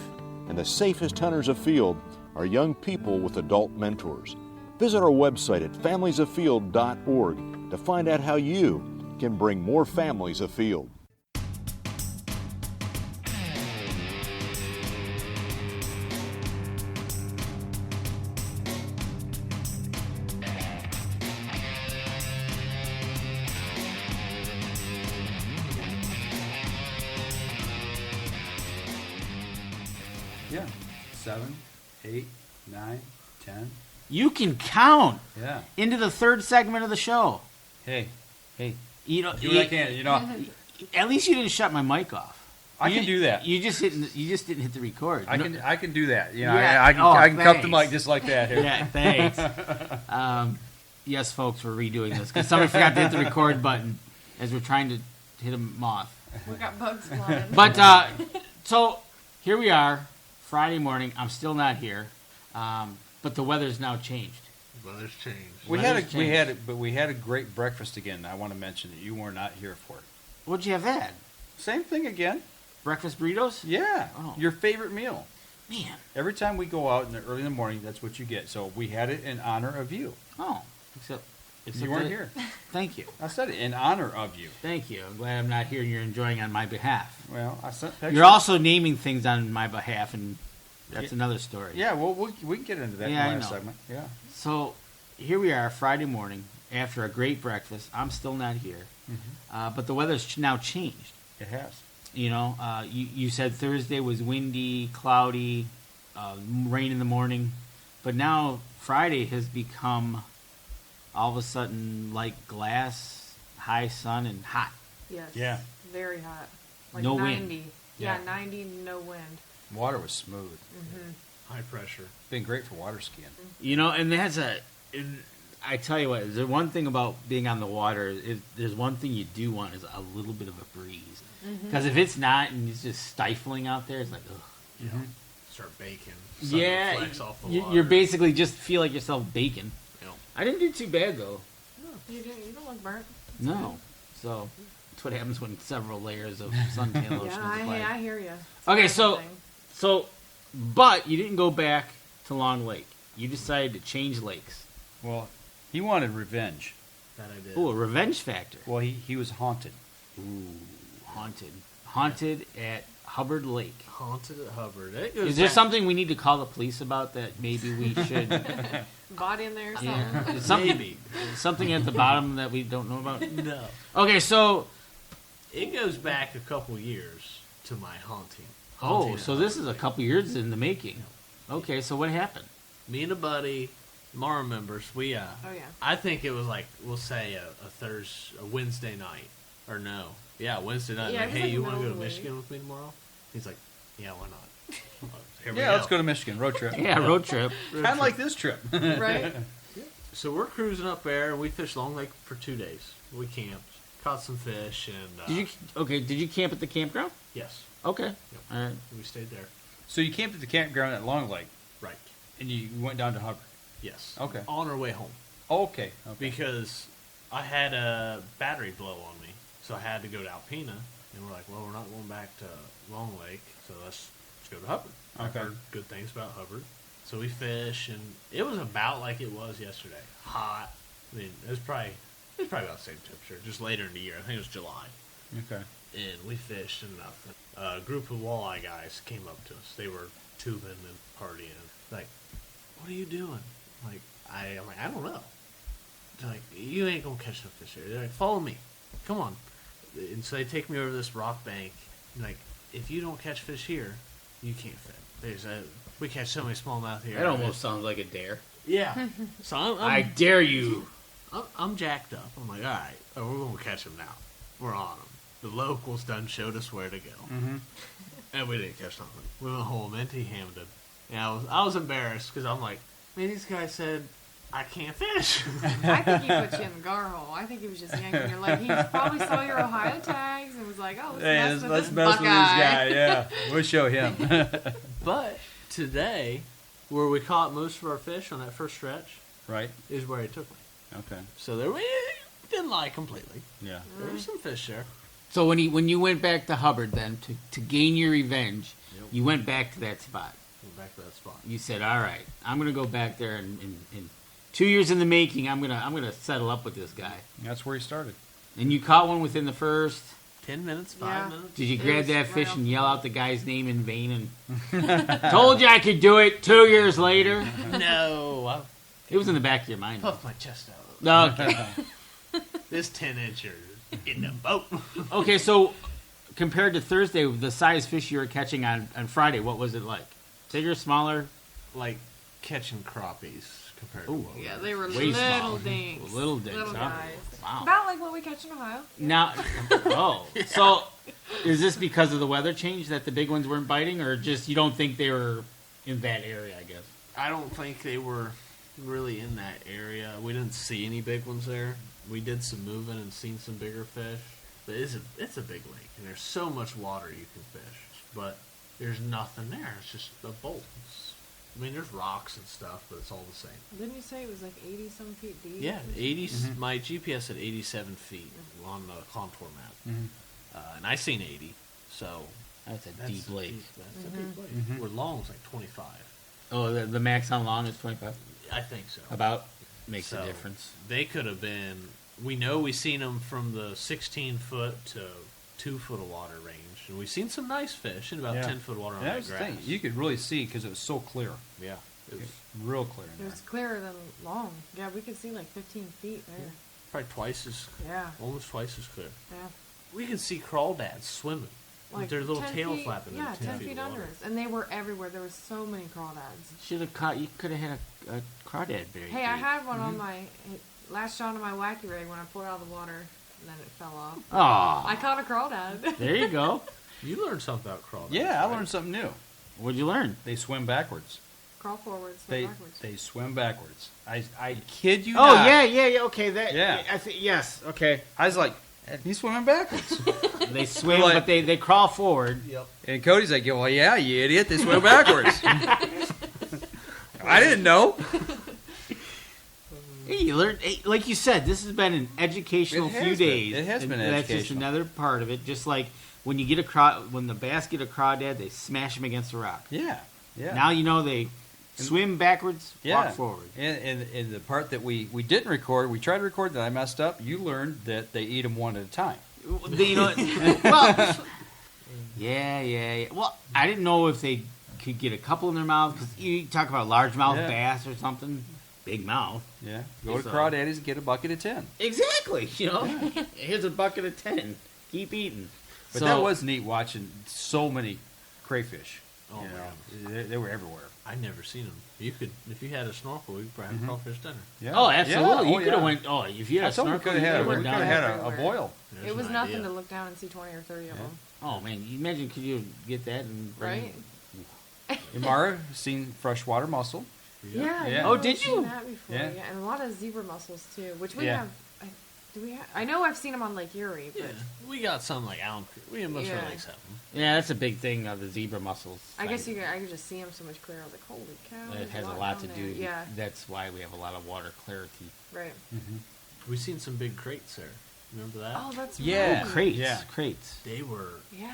and the safest hunters afield are young people with adult mentors. Visit our website at familiesafield.org to find out how you can bring more families afield. Yeah, 7, 8, 9, 10. You can count. Yeah. Into the third segment of the show. Hey, do what I can. At least you didn't shut my mic off. I can do that. You just didn't hit the record. I can do that. Yeah. I can cup the mic just like that. Here. Yeah, thanks. Yes, folks, we're redoing this because somebody forgot to hit the record button as we're trying to hit a moth. We got bugs flying. But so here we are, Friday morning. I'm still not here, but the weather's now changed. Weather's changed. We had a great breakfast again. I want to mention that you were not here for it. What'd you have had? Same thing again. Breakfast burritos? Yeah. Oh. Your favorite meal. Man. Every time we go out early in the morning, that's what you get. So we had it in honor of you. Oh. Except you weren't here. Thank you. I said it in honor of you. Thank you. I'm glad I'm not here and you're enjoying on my behalf. Well, I sent pictures. You're also naming things on my behalf, and that's another story. Yeah, well, we can get into that in the last segment. Yeah. So here we are, Friday morning, after a great breakfast. I'm still not here. Mm-hmm. But the weather's now changed. It has. You said Thursday was windy, cloudy, rain in the morning. But now Friday has become all of a sudden like glass, high sun, and hot. Yes. Yeah. Very hot. Like no 90. Wind. Yeah, 90, no wind. Water was smooth. Mm-hmm. High pressure. Been great for water skiing. You know, and I tell you what, the one thing about being on the water, there's one thing you do want is a little bit of a breeze. Because if it's not and it's just stifling out there, it's like, ugh. You know, start baking. Yeah, Reflects off the water. you're basically just feel like yourself baking. You know. I didn't do too bad, though. You don't look burnt. No. So, that's what happens when several layers of suntan lotion is applied. I hear you. Okay, but you didn't go back to Long Lake. You decided to change lakes. Well, he wanted revenge. That I did. Ooh, a revenge factor. Well, he was haunted. Ooh, haunted at Hubbard Lake. Haunted at Hubbard. Is there something we need to call the police about that maybe we should... Body in there or something? Yeah. Something at the bottom that we don't know about? No. Okay, so... It goes back a couple years to my haunting. Oh, so this is a couple years in the making. Okay, so what happened? Me and a buddy, Mara members, we Oh yeah. I think it was like, we'll say a Wednesday night. Or no. Yeah, Wednesday night. Yeah, like, it was hey, like you want to middle go to of the Michigan with me tomorrow? He's like, yeah, why not? Here we Yeah, go. let's go to Michigan. Road trip. Yeah, road trip. Kind of like this trip. Right? So we're cruising up there, and we fished Long Lake for 2 days. We camped, caught some fish, and... Did you camp at the campground? Yes. Okay. Yep. All right. We stayed there. So you camped at the campground at Long Lake. Right. And you went down to Hubbard. Yes. Okay. On our way home. Okay. Because I had a battery blow on me, so I had to go to Alpena, and we're like, well, we're not going back to Long Lake, so let's go to Hubbard. I've heard good things about Hubbard. So we fish, and it was about like it was yesterday. Hot. I mean, it was probably about the same temperature, just later in the year. I think it was July. Okay. And we fished and nothing. A group of walleye guys came up to us. They were tubing and partying. Like, what are you doing? I'm like, I don't know. They're like, you ain't gonna catch no fish here. They're like, follow me. Come on. And so they take me over this rock bank. And like, if you don't catch fish here, you can't fish. We catch so many smallmouth here. That almost sounds like a dare. Yeah. So I dare you. I'm jacked up. I'm like, all right, we're going to catch them now. We're on them. The locals done showed us where to go. Mm-hmm. And we didn't catch nothing. We went home empty-handed. And I was embarrassed because I'm like, man, these guys said I can't fish. I think he put you in the gar hole. I think he was just yanking your leg. He probably saw your Ohio tags and was like, oh, let's mess with this guy. Yeah, we'll show him. But today, where we caught most of our fish on that first stretch, right, is where he took me. Okay. So we didn't lie completely. Yeah. There was some fish there. So when you went back to Hubbard then to gain your revenge, you went back to that spot. Went back to that spot. You said, "All right, I'm gonna go back there and 2 years in the making. I'm gonna settle up with this guy." That's where he started. And you caught one within the first 10 minutes, 5 minutes. Did you grab that fish and yell out the guy's name in vain and told you I could do it 2 years later? No. It was in the back of your mind. Puffed my chest out. Okay. This 10-incher in the boat. Okay, so compared to Thursday, the size fish you were catching on Friday, what was it like? Bigger, smaller? Like catching crappies compared Ooh, to Yeah, they were way little smaller. dinks. Little dinks, Little huh? guys. Wow. About like what we catch in Ohio. Now, so is this because of the weather change that the big ones weren't biting, or just you don't think they were in that area, I guess? I don't think they were really in that area. We didn't see any big ones there. We did some moving and seen some bigger fish. But it's a big lake, and there's so much water you can fish. But there's nothing there. It's just a bolt. I mean, there's rocks and stuff, but it's all the same. Didn't you say it was like 80-some feet deep? Yeah, 80. My GPS said 87 feet on the contour map. And I seen 80, so... That's a deep lake. That's a deep lake. Where long's like 25. Oh, the max on long is 25? I think so. About? Makes So, a difference. They could have been... We know we seen them from the 16-foot to 2-foot of water range. And we've seen some nice fish in about 10-foot water on that grass. You could really see because it was so clear. Yeah. It was real clear in It there. was clearer than long. Yeah, we could see like 15 feet there. probably twice as... Yeah. Almost twice as clear. Yeah. We can see crawdads swimming. Like with their little 10 tail feet, flapping. Yeah, 10 feet of under water. us. And they were everywhere. There were so many crawdads. Should have caught. You could have had a crawdad buried. Hey, I had one on my... It latched onto my wacky rig when I pulled it out of the water, and then it fell off. Aw. I caught a crawdad. There you go. You learned something about crawdads. Yeah, I learned something new. What'd you learn? They swim backwards. Crawl forward, swim They backwards. they swim backwards. I kid you Oh not. yeah. Okay, that. Yeah. Yes. Okay. I was like, he's swimming backwards. They swim, Like- but they crawl forward. Yep. And Cody's like, well, yeah, you idiot. They swim backwards. I didn't know. Hey, you learned, like you said, this has been an educational It has few been. days. It has and been that's just educational. another part of it. Just like when you get when the bass get a crawdad, they smash them against a rock. Yeah. Yeah. Now you know they swim backwards, walk forward. And the part that we didn't record, we tried to record that I messed up. You learned that they eat them one at a time. You know, well, yeah. Well, I didn't know if they could get a couple in their mouth because you talk about largemouth bass or something, big mouth. Yeah. Go to Crawdaddy's and get a bucket of 10. Exactly. You know, here's a bucket of 10. Keep eating. But So- that was neat watching so many crayfish. Oh, you my know, goodness. they were everywhere. I never seen them. You could, if you had a snorkel, you could probably have crawfish dinner. Yeah. Oh, absolutely. Yeah. You could have went. Oh, if you had I a told him we snorkel, could have you had, would've a done it. boil. There's It was an nothing idea. to look down and see 20 or 30 of them. Oh man, you imagine could you get that and bring Right? Mara seen freshwater mussel. Yeah. Yeah. Oh, I've did seen you? That before. Yeah. Yeah. And a lot of zebra mussels too, which we Yeah. have. Do we have? I know I've seen them on Lake Erie, but Yeah, we got some like Allen Creek. We in most of our Yeah. lakes have them. Yeah, that's a big thing of the zebra mussels. I guess I could just see them so much clearer. I was like, holy cow! It there's has a lot to down do. there. Yeah. That's why we have a lot of water clarity. Right. We seen some big crates there. Remember that? Oh, that's Yeah. right. Crates. Yeah. Crates. They were Yeah.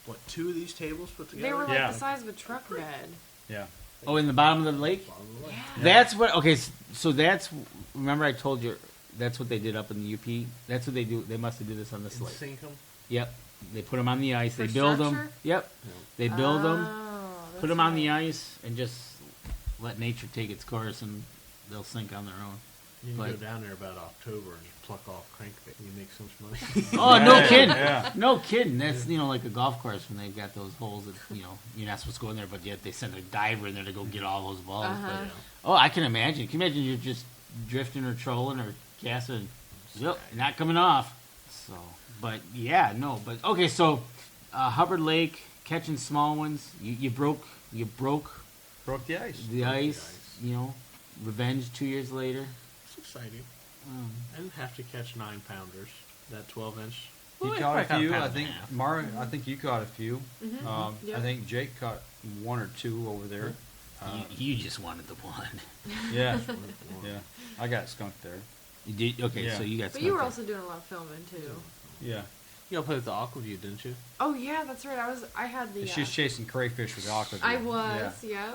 what, 2 of these tables put together? They were like Yeah. the size of a truck bed. Yeah. Oh, in the bottom of the lake. Yeah. That's what. Okay, so that's. Remember, I told you that's what they did up in the UP. That's what they do. They must have did this on this lake. Sink them. Yep. They put them on the ice. For They build them. structure? Yep. They build them. Oh, Put that's them on the right. ice and just let nature take its course, and they'll sink on their own. You can But- go down there about October and just pluck off crankbait. You make so much money. Oh, no Yeah, kidding! yeah. No kidding. That's like a golf course when they've got those holes that you're not supposed to go in there, but yet they send a diver in there to go get all those balls. Uh-huh. But, oh, I can imagine. Can you imagine you're just drifting or trolling or casting, yep, not coming off. So, but yeah, no, but okay. So, Hubbard Lake catching small ones. You broke Broke the ice. the ice. Revenge 2 years later. It's exciting. I didn't have to catch 9-pounders. That 12-inch. You Well, caught a probably few. caught a I pound think and a half. Mara. I think you caught a few. Yep. I think Jake caught 1 or 2 over there. You just wanted the one. Yeah. Yeah. I got skunked there. You did okay. Yeah. So you got. But you were skunked. also doing a lot of filming too. Yeah. You all played with the Aquaview, didn't you? Oh yeah, that's right. I had the. She's chasing crayfish with the aqua. I was, yeah.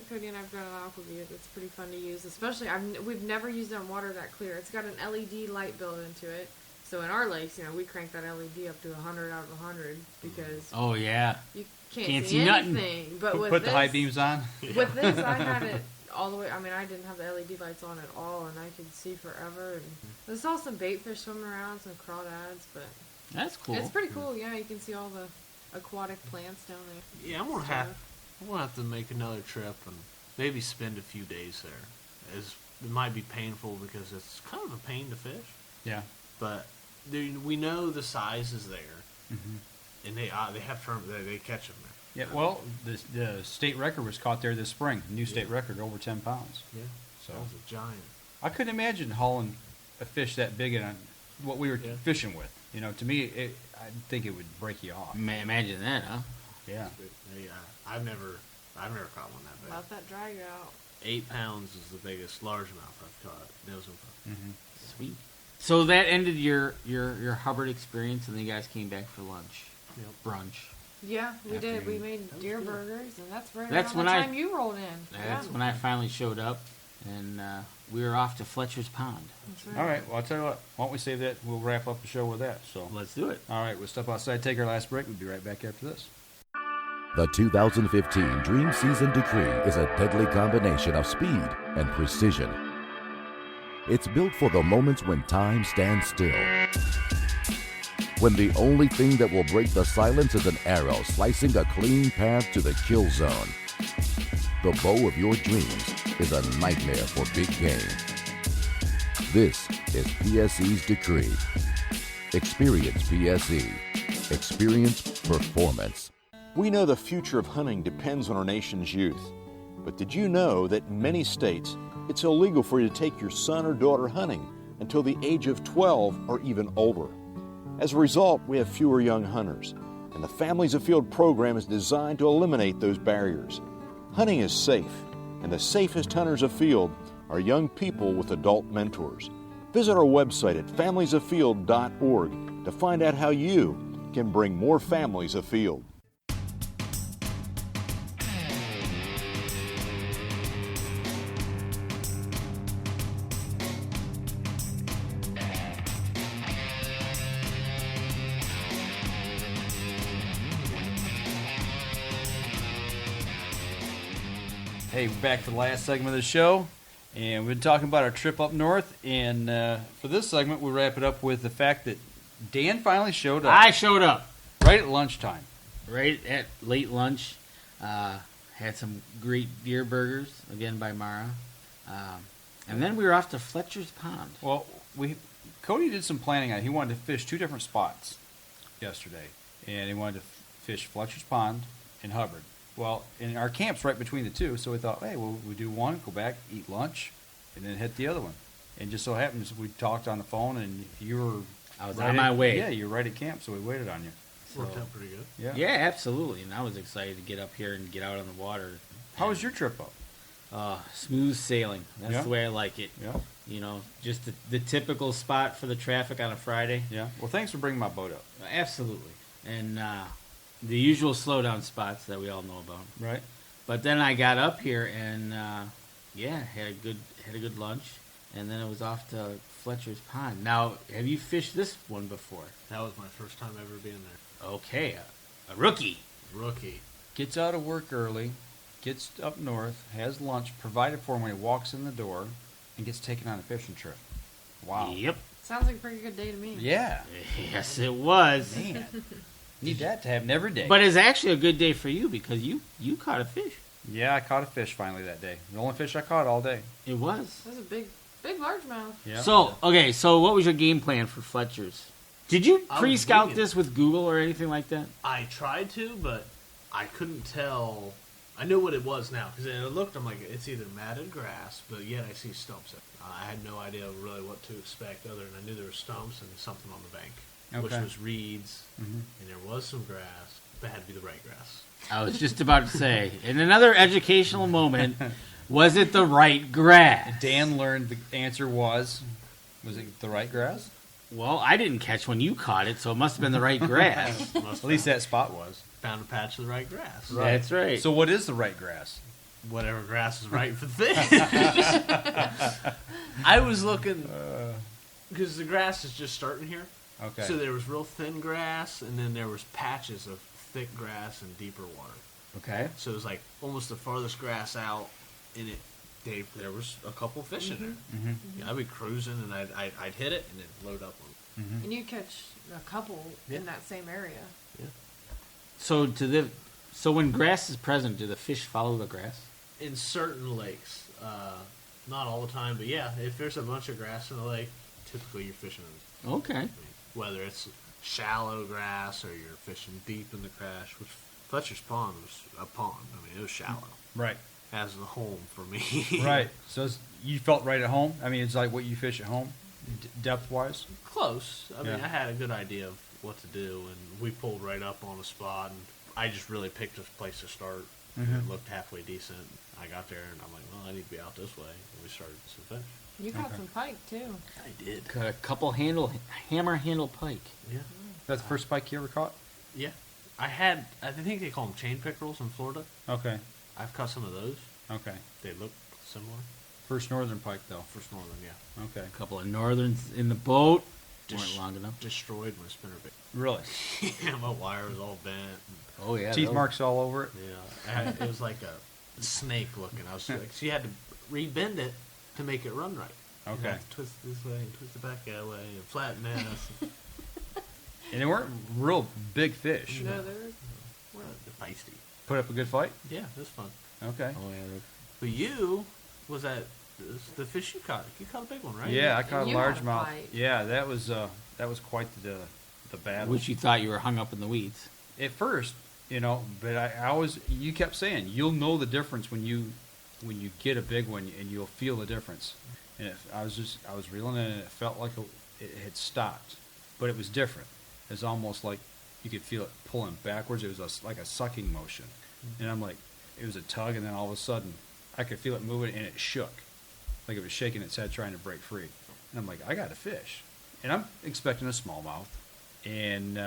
Cody and I've got an Aquaview that's pretty fun to use. Especially, we've never used it on water that clear. It's got an LED light built into it. So in our lakes, we crank that LED up to 100 out of 100 because Oh yeah. you can't, Can't see see nothing. anything. But with Put this, the high beams on. with this, I had it all the way. I mean, I didn't have the LED lights on at all, and I could see forever. And I saw some bait fish swimming around, some crawdads, but That's cool. it's pretty cool. Yeah, you can see all the aquatic plants down there. Yeah, I'm gonna have to make another trip and maybe spend a few days there. It might be painful because it's kind of a pain to fish. Yeah. But we know the size is there, and they have they catch them there. Yeah. Well, the state record was caught there this spring. New state record, over 10 pounds. Yeah, So that was a giant. I couldn't imagine hauling a fish that big in what we were fishing with. To me, I think it would break you off. Imagine that, huh? Yeah. Yeah, I've never caught one that big. Let that drag out. 8 pounds is the biggest largemouth I've caught. Nose and foot. Sweet. So that ended your Hubbard experience, and then you guys came back for lunch, brunch. Yeah, we did. Afternoon. We made deer burgers, and that's right That's around when the I- time you rolled in. That's yeah. when I finally showed up, and we were off to Fletcher's Pond. That's right. All right. Well, I'll tell you what. Why don't we save that? We'll wrap up the show with that. So Let's do it. All right. We'll step outside, take our last break. We'll be right back after this. The 2015 Dream Season Decree is a deadly combination of speed and precision. It's built for the moments when time stands still. When the only thing that will break the silence is an arrow slicing a clean path to the kill zone. The bow of your dreams is a nightmare for big game. This is PSE's Decree. Experience PSE. Experience performance. We know the future of hunting depends on our nation's youth. But did you know that in many states, it's illegal for you to take your son or daughter hunting until the age of 12 or even older? As a result, we have fewer young hunters, and the Families Afield program is designed to eliminate those barriers. Hunting is safe, and the safest hunters afield are young people with adult mentors. Visit our website at familiesafield.org to find out how you can bring more families afield. Hey, we're back for the last segment of the show, and we've been talking about our trip up north, and for this segment, we wrap it up with the fact that Dan finally showed up. I showed up. Right at lunchtime. Right at late lunch. Had some great deer burgers, again by Mara. And then we were off to Fletcher's Pond. Well, Cody did some planning on it. He wanted to fish two different spots yesterday, and he wanted to fish Fletcher's Pond and Hubbard. Well, and our camp's right between the two, so we thought, hey, we'll do one, go back, eat lunch, and then hit the other one. And just so happens we talked on the phone, and you were... I was on my way. Yeah, you were right at camp, so we waited on you. Worked out pretty good. Yeah, absolutely. And I was excited to get up here and get out on the water. How was your trip up? Smooth sailing. That's the way I like it. Yeah. You know, just the typical spot for the traffic on a Friday. Yeah. Well, thanks for bringing my boat up. Absolutely. And the usual slowdown spots that we all know about. Right. But then I got up here and had a good lunch, and then it was off to Fletcher's Pond. Now, have you fished this one before? That was my first time ever being there. Okay, a rookie. Gets out of work early, gets up north, has lunch provided for him when he walks in the door, and gets taken on a fishing trip. Wow. Yep. Sounds like a pretty good day to me. Yeah. Yes, it was. Man. Need that to happen every day. But it's actually a good day for you because you caught a fish. Yeah, I caught a fish finally that day. The only fish I caught all day. It was. That was a big largemouth. Yeah. So what was your game plan for Fletcher's? Did you pre-scout this with Google or anything like that? I tried to, but I couldn't tell. I knew what it was now because I looked. I'm like, it's either matted grass, but yet I see stumps. I had no idea really what to expect other than I knew there were stumps and something on the bank, which was reeds, and there was some grass, but it had to be the right grass. I was just about to say, in another educational moment, was it the right grass? Dan learned the answer was it the right grass? Well, I didn't catch when you caught it, so it must have been the right grass. At least that spot was. Found a patch of the right grass. Right. That's right. So what is the right grass? Whatever grass is right for the fish. I was looking, because the grass is just starting here. Okay. So there was real thin grass, and then there was patches of thick grass and deeper water. Okay. So it was like almost the farthest grass out, and there was a couple fish in there. Mm-hmm. Yeah, I'd be cruising, and I'd hit it, and then load up on it. Mm-hmm. And you catch a couple in that same area. Yeah. So when grass is present, do the fish follow the grass? In certain lakes, not all the time, but yeah, if there's a bunch of grass in the lake, typically you're fishing it. Okay. I mean, whether it's shallow grass or you're fishing deep in the crash, which Fletcher's Pond was a pond. I mean, it was shallow. Right. As the home for me. Right. So you felt right at home? I mean, it's like what you fish at home, depth-wise? Close. I mean, I had a good idea of what to do, and we pulled right up on a spot, and I just really picked a place to start. Mm-hmm. It looked halfway decent. I got there, and I'm like, well, I need to be out this way. And we started some fish. You caught some pike, too. I did. Got a couple hammer handle pike. Yeah. That's the first pike you ever caught? Yeah. I think they call them chain pickerels in Florida. Okay. I've caught some of those. Okay. They look similar. First northern pike, though. First northern, yeah. Okay. A couple of northerns in the boat. Weren't long enough. Destroyed my spinnerbait. Really? Yeah, my wire was all bent. Oh, yeah. Teeth marks all over it? Yeah. It was like a snake looking. I was like, so you had to rebend it to make it run right. Okay. You had to twist this way and twist it back that way and flatten this. And they weren't real big fish. No, they were feisty. Put up a good fight? Yeah, it was fun. Okay. Oh, yeah. But you, was that the fish you caught? You caught a big one, right? Yeah, I caught a largemouth. Fight. Yeah, that was quite the battle. Which you thought you were hung up in the weeds. At first, but I always, you kept saying, you'll know the difference when you when you get a big one, and you'll feel the difference. And I was reeling in, and it felt like it had stopped, but it was different. It was almost like you could feel it pulling backwards. It was like a sucking motion, and I'm like, it was a tug, and then all of a sudden, I could feel it moving, and it shook, like it was shaking its head trying to break free. And I'm like, I got a fish, and I'm expecting a smallmouth, and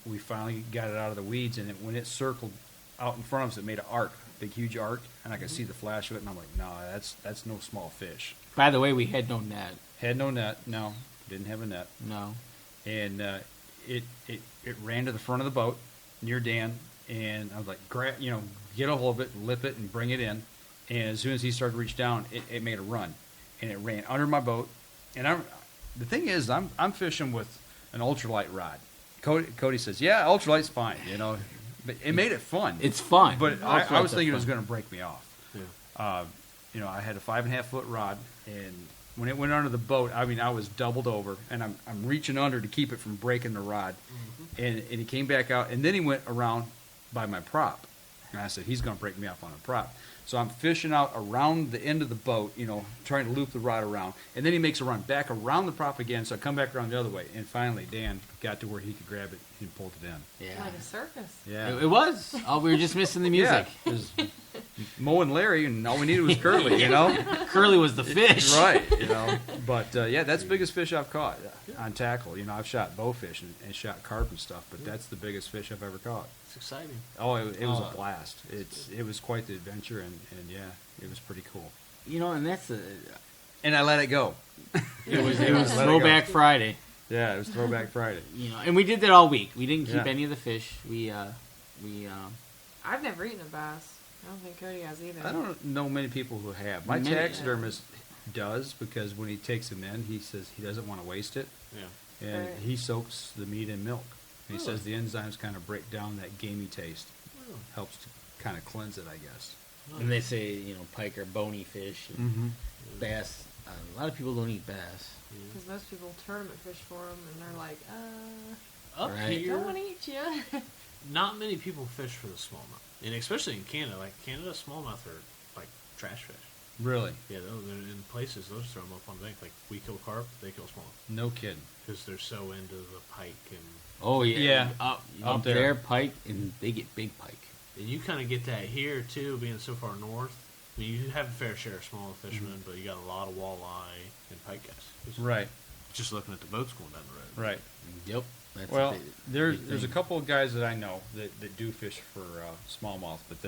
we finally got it out of the weeds, and when it circled out in front of us, it made an arc, big huge arc, and I could see the flash of it, and I'm like, no, that's no small fish. By the way, we had no net. Had no net, no, didn't have a net. No. And it ran to the front of the boat near Dan, and I was like, get a hold of it, lip it, and bring it in. And as soon as he started to reach down, it made a run, and it ran under my boat. And the thing is, I'm fishing with an ultralight rod. Cody says, yeah, ultralight's fine, but it made it fun. It's fun. But I was thinking it was going to break me off. Yeah. I had a 5.5 foot rod, and when it went under the boat, I was doubled over, and I'm reaching under to keep it from breaking the rod. Mm-hmm. And he came back out, and then he went around by my prop. And I said, he's going to break me off on the prop. So I'm fishing out around the end of the boat, trying to loop the rod around. And then he makes a run back around the prop again, so I come back around the other way. And finally, Dan got to where he could grab it and pulled it in. Yeah. Like a circus. Yeah. It was. Oh, we were just missing the music. Yeah, it was Mo and Larry, and all we needed was Curly, Curly was the fish. Right, But, that's the biggest fish I've caught on tackle. I've shot bowfish and shot carp and stuff, but that's the biggest fish I've ever caught. It's exciting. Oh, it was a blast. It was quite the adventure, and it was pretty cool. And that's and I let it go. It was Throwback Friday. Yeah, it was Throwback Friday. And we did that all week. We didn't keep any of the fish. I've never eaten a bass. I don't think Cody has either. I don't know many people who have. My taxidermist does, because when he takes them in, he says he doesn't want to waste it. Yeah. And he soaks the meat in milk. And he says the enzymes kind of break down that gamey taste. Helps to kind of cleanse it, I guess. And they say, pike are bony fish. And bass, a lot of people don't eat bass. Because most people tournament fish for them, and they're like, Up I here, don't want to eat you. not many people fish for the smallmouth. And especially in Canada. Like, Canada, smallmouth are like trash fish. Really? Yeah, they're in places, they'll just throw them up on the bank. Like, we kill carp, they kill smallmouth. No kidding. Because they're so into the pike and... Oh, yeah. Yeah. Up there, pike, and they get big pike. And you kind of get that here, too, being so far north. I mean, you have a fair share of smallmouth fishermen, but you got a lot of walleye and pike guys. Right. Just looking at the boats going down the road. Right. Yep. That's well, there's a couple of guys that I know that do fish for smallmouth, but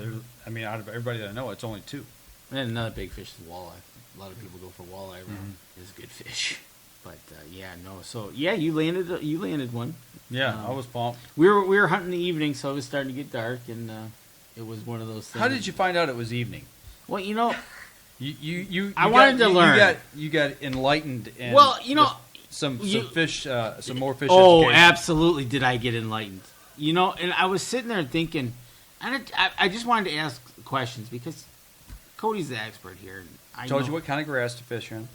out of everybody that I know, it's only two. And another big fish is walleye. A lot of people go for walleye around. It's a good fish. But So you landed one. Yeah, I was pumped. We were hunting in the evening, so it was starting to get dark, and it was one of those things. How did you find out it was evening? Well, you I wanted to learn. You got enlightened. And some fish, some more fish. Oh, education. absolutely! Did I get enlightened? And I was sitting there thinking, and I just wanted to ask questions because Cody's the expert here. I told you what kind of grass to fish in.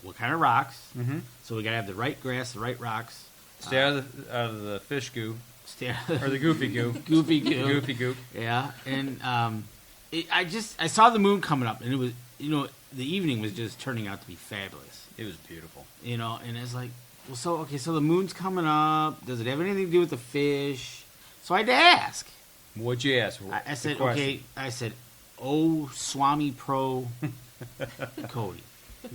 What kind of rocks? Mm-hmm. So we gotta have the right grass, the right rocks. Stay out of the fish goo. Or the goofy goo. Goofy goo. Goofy goo. Yeah, and I saw the moon coming up, and it was the evening was just turning out to be fabulous. It was beautiful. And it's like, well, so the moon's coming up. Does it have anything to do with the fish? So I had to ask. What'd you ask? I said, okay. I said, oh, Swami Pro Cody.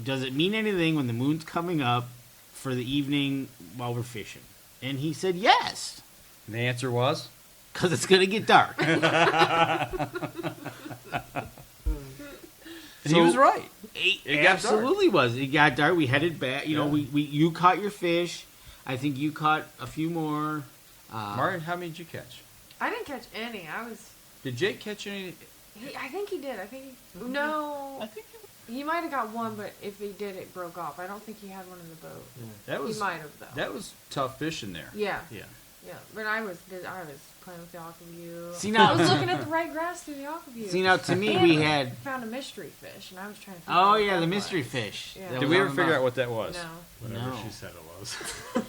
Does it mean anything when the moon's coming up for the evening while we're fishing? And he said yes. And the answer was? Because it's going to get dark. He was right. It absolutely was. It got dark. We headed back. You caught your fish. I think you caught a few more. Martin, how many did you catch? I didn't catch any. Did Jake catch any? I think he did. No. I think he might have got one, but if he did, it broke off. I don't think he had one in the boat. Yeah. He might have, though. That was tough fishing there. Yeah. Yeah. Yeah, but I was playing with the aquaview. See, now, I was looking at the right grass through the aquaview. See, now, to me, we had... found a mystery fish, and I was trying to figure out what the that mystery was. fish. Yeah. Did we ever figure out what that was? No. Whatever she said it was.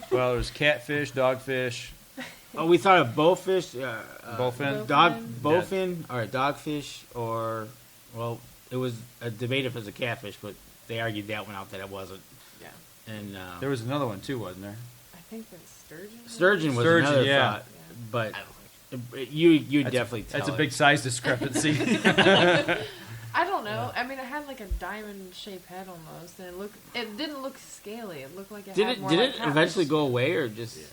Well, there was catfish, dogfish. Oh, we thought of bowfish. Bowfin? Bowfin, or a dogfish, or, well, it was a debate if it was a catfish, but they argued that one out that it wasn't. Yeah. And there was another one too, wasn't there? I think that's sturgeon. Sturgeon was another thought, but you definitely tell that's a big size discrepancy. I don't know. I mean, it had like a diamond-shaped head almost, and it didn't look scaly. It looked like it had more Did like it catfish. eventually go away, or just? Yeah.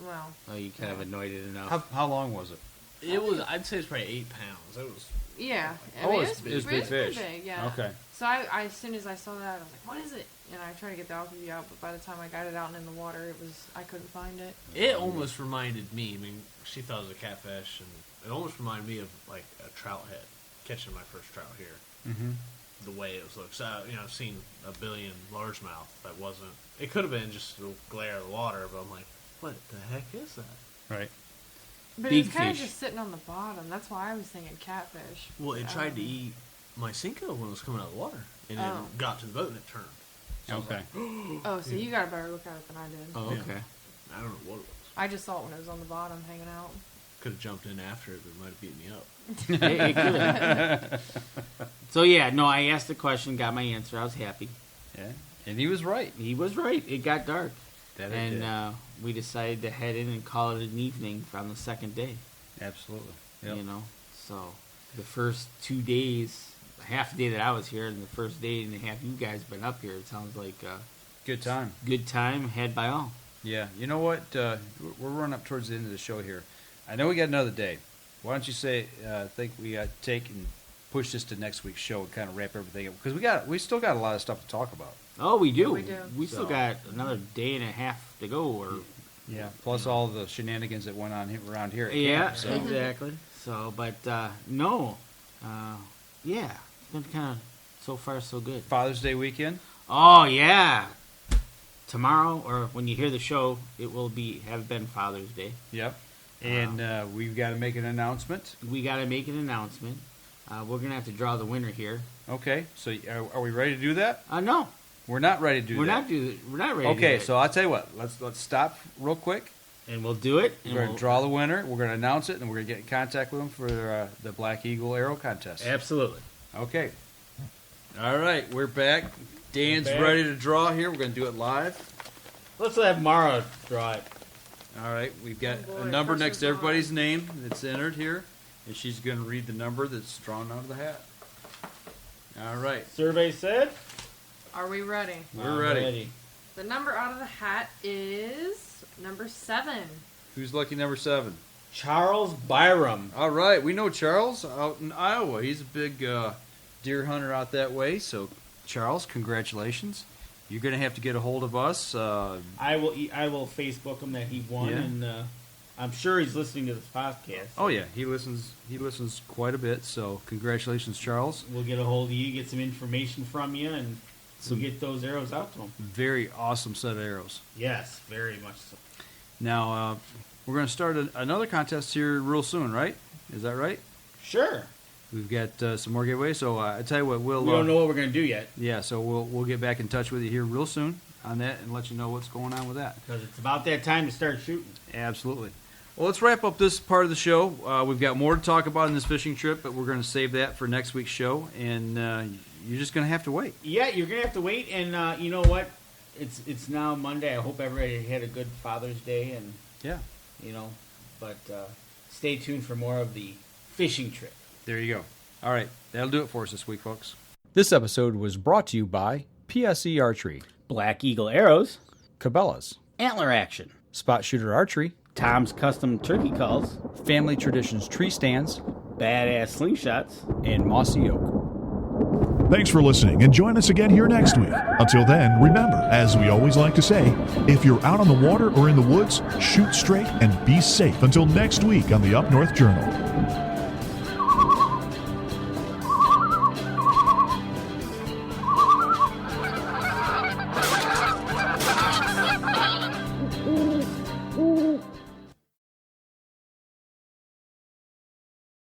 Well. Oh, you kind of annoyed it enough. How long was it? It was. I'd say it's probably 8 pounds. It was. Yeah. It was big fish. Big, yeah. Okay. So I, as soon as I saw that, I was like, "What is it?" And I tried to get the algae out, but by the time I got it out and in the water, I couldn't find it. It almost reminded me. I mean, she thought it was a catfish, and it almost reminded me of like a trout head catching my first trout here. Mm-hmm. The way it was looked. So, I've seen a billion largemouth that wasn't. It could have been just the glare of the water, but I'm like, what the heck is that? Right. But it was kind of just sitting on the bottom. That's why I was thinking catfish. Well, it tried to eat my Senko when it was coming out of the water, and it got to the boat and it turned. So okay. Oh, so you got a better look at it than I did. Oh, okay. I don't know what it was. I just saw it when it was on the bottom hanging out. Could have jumped in after it, but it might have beat me up. It could have. So yeah, no, I asked the question, got my answer. I was happy. Yeah, and he was right. He was right. It got dark, and we decided to head in and call it an evening on the second day. Absolutely. Yep. So the first 2 days, half the day that I was here, and the first day and a half you guys been up here. It sounds like good time. Good time had by all. Yeah. You know what? We're running up towards the end of the show here. I know we got another day. Why don't you say? Think we take and push this to next week's show and kind of wrap everything up because we still got a lot of stuff to talk about. Oh, we do. Yeah, we do. We still got another day and a half to go, or plus all the shenanigans that went on around here. At camp, so. Exactly. So, but it's been kind of so far so good. Father's Day weekend. Oh yeah. Tomorrow, or when you hear the show, it will have been Father's Day. Yep. And we've got to make an announcement. We got to make an announcement. We're gonna have to draw the winner here. Okay. So are we ready to do that? No. We're not ready to do that. We're not ready. Okay. To do that. So I'll tell you what. Let's stop real quick. And we'll do it. We're going to draw the winner. We're going to announce it, and we're going to get in contact with them for the Black Eagle Arrow Contest. Absolutely. Okay. All right. We're back. Dan's ready to draw here. We're going to do it live. Let's have Mara draw it. All right. We've got a number next to everybody's name that's entered here, and she's going to read the number that's drawn out of the hat. All right. Survey said. Are we ready? We're ready. The number out of the hat is number 7. Who's lucky number 7? Charles Byram. All right. We know Charles out in Iowa. He's a big deer hunter out that way. So, Charles, congratulations. You're going to have to get a hold of us. I will Facebook him that he won, and I'm sure he's listening to this podcast. Oh yeah, he listens quite a bit. So congratulations, Charles. We'll get a hold of you, get some information from you, and we'll get those arrows out to him. Very awesome set of arrows. Yes, very much so. Now we're going to start another contest here real soon, right? Is that right? Sure. We've got some more giveaways, so I tell you what, we don't know what we're going to do yet. Yeah, so we'll get back in touch with you here real soon on that and let you know what's going on with that. Because it's about that time to start shooting. Absolutely. Well, let's wrap up this part of the show. We've got more to talk about in this fishing trip, but we're going to save that for next week's show, and you're just going to have to wait. Yeah, you're going to have to wait, and you know what? It's now Monday. I hope everybody had a good Father's Day, and but stay tuned for more of the fishing trip. There you go. All right. That'll do it for us this week, folks. This episode was brought to you by PSE Archery, Black Eagle Arrows, Cabela's, Antler Action, Spot Shooter Archery, Tom's Custom Turkey Calls, Family Traditions Tree Stands, Badass Slingshots, and Mossy Oak. Thanks for listening, and join us again here next week. Until then, remember, as we always like to say, if you're out on the water or in the woods, shoot straight and be safe. Until next week on the Up North Journal.